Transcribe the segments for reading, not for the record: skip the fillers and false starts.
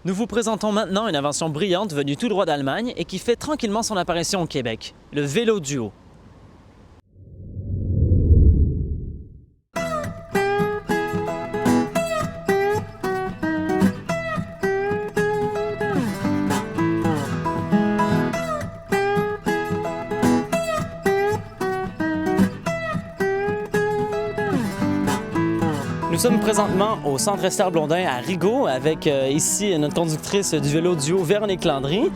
Nous vous présentons maintenant une invention brillante venue tout droit d'Allemagne et qui fait tranquillement son apparition au Québec, le vélo duo. Nous sommes présentement au Centre Esther Blondin à Rigaud avec ici notre conductrice du vélo duo Véronique Landry.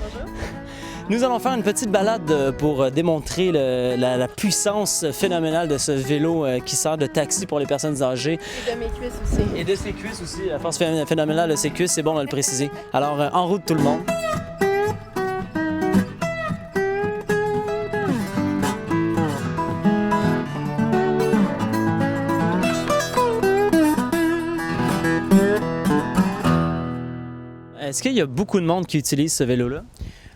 Nous allons faire une petite balade pour démontrer la puissance phénoménale de ce vélo qui sert de taxi pour les personnes âgées. Et de mes cuisses aussi. Et de ses cuisses aussi, la force phénoménale de ses cuisses, c'est bon de le préciser. Alors, en route tout le monde. Est-ce qu'il y a beaucoup de monde qui utilise ce vélo-là?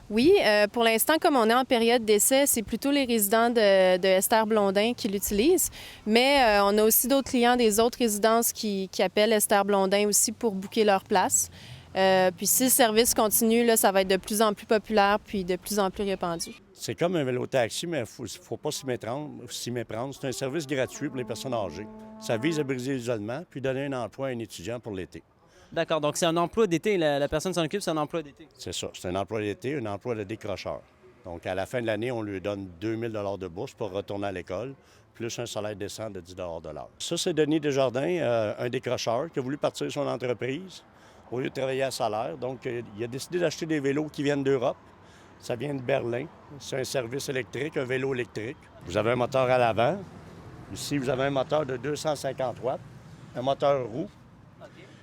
Oui, pour l'instant, comme on est en période d'essai, c'est plutôt les résidents de Esther Blondin qui l'utilisent. Mais on a aussi d'autres clients des autres résidences qui appellent Esther Blondin aussi pour booker leur place. Puis si le service continue, là, ça va être de plus en plus populaire puis de plus en plus répandu. C'est comme un vélo-taxi, mais il ne faut pas s'y méprendre. C'est un service gratuit pour les personnes âgées. Ça vise à briser l'isolement puis donner un emploi à un étudiant pour l'été. D'accord, donc c'est un emploi d'été. La personne s'en occupe, c'est un emploi d'été. C'est ça, c'est un emploi d'été, un emploi de décrocheur. Donc, à la fin de l'année, on lui donne 2000 $ de bourse pour retourner à l'école, plus un salaire décent de 10 $ de l'heure. Ça, c'est Denis Desjardins, un décrocheur qui a voulu partir de son entreprise au lieu de travailler à salaire. Donc, il a décidé d'acheter des vélos qui viennent d'Europe. Ça vient de Berlin. C'est un service électrique, un vélo électrique. Vous avez un moteur à l'avant. Ici, vous avez un moteur de 250 watts, un moteur roue.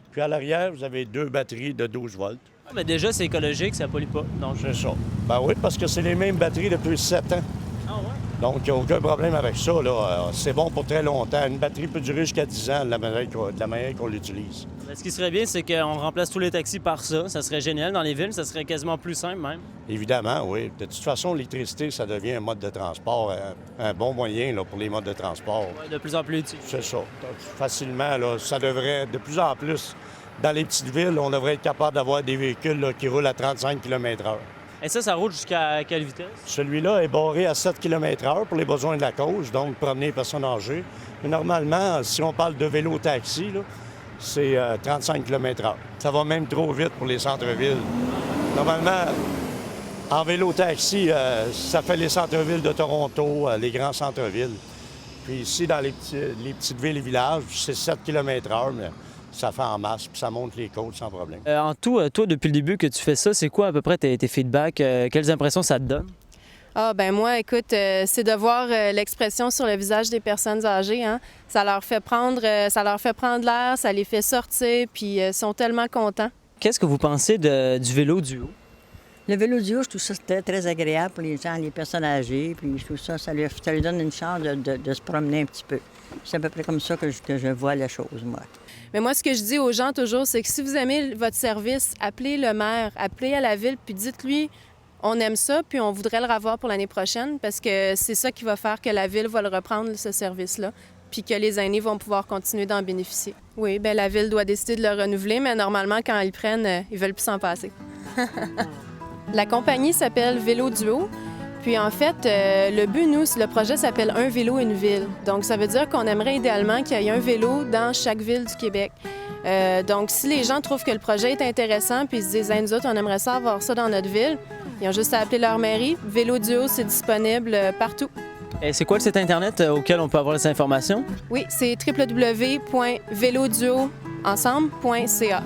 Puis à l'arrière, vous avez 2 batteries de 12 volts. Ah, mais déjà, c'est écologique, ça ne pollue pas. Donc, C'est ça. Ben oui, parce que c'est les mêmes batteries depuis 7 ans. Ah ouais? Donc, il n'y a aucun problème avec ça. C'est bon pour très longtemps. Une batterie peut durer jusqu'à 10 ans de la manière qu'on l'utilise. Ce qui serait bien, c'est qu'on remplace tous les taxis par ça. Ça serait génial dans les villes, ça serait quasiment plus simple même. Évidemment, oui. De toute façon, l'électricité, ça devient un mode de transport, un bon moyen là, pour les modes de transport. Ouais, de plus en plus utile. C'est ça. Donc, facilement, là, ça devrait, de plus en plus, dans les petites villes, on devrait être capable d'avoir des véhicules là, qui roulent à 35 km/h. Et ça roule jusqu'à quelle vitesse? Celui-là est barré à 7 km/h pour les besoins de la cause, donc promener les personnes âgées. Mais normalement, si on parle de vélo-taxi, là, c'est 35 km/h. Ça va même trop vite pour les centres-villes. Normalement, en vélo-taxi, ça fait les centres-villes de Toronto, les grands centres-villes. Puis ici, dans les petites villes et villages, c'est 7 km/h, mais ça fait en masse, puis ça monte les côtes sans problème. En tout, toi, depuis le début que tu fais ça, c'est quoi à peu près tes feedbacks? Quelles impressions ça te donne? Ah ben moi, écoute, c'est de voir l'expression sur le visage des personnes âgées. Hein? Ça leur fait prendre l'air, ça les fait sortir, puis ils sont tellement contents. Qu'est-ce que vous pensez du vélo duo? Le vélo duo, je trouve ça très, très agréable pour les gens, les personnes âgées. Puis je trouve ça lui donne une chance de se promener un petit peu. C'est à peu près comme ça que je vois la chose, moi. Mais moi, ce que je dis aux gens toujours, c'est que si vous aimez votre service, appelez le maire, appelez à la ville, puis dites-lui, on aime ça, puis on voudrait le revoir pour l'année prochaine, parce que c'est ça qui va faire que la ville va le reprendre, ce service-là, puis que les aînés vont pouvoir continuer d'en bénéficier. Oui, bien la ville doit décider de le renouveler, mais normalement, quand ils le prennent, ils veulent plus s'en passer. La compagnie s'appelle Vélo Duo. Puis en fait, le but, nous, le projet s'appelle Un vélo, une ville. Donc ça veut dire qu'on aimerait idéalement qu'il y ait un vélo dans chaque ville du Québec. Donc si les gens trouvent que le projet est intéressant puis ils se disent hey, nous autres, on aimerait ça avoir ça dans notre ville, ils ont juste à appeler leur mairie. Vélo Duo, c'est disponible partout. Et c'est quoi le site Internet auquel on peut avoir les informations? Oui, c'est www.veloduoensemble.ca.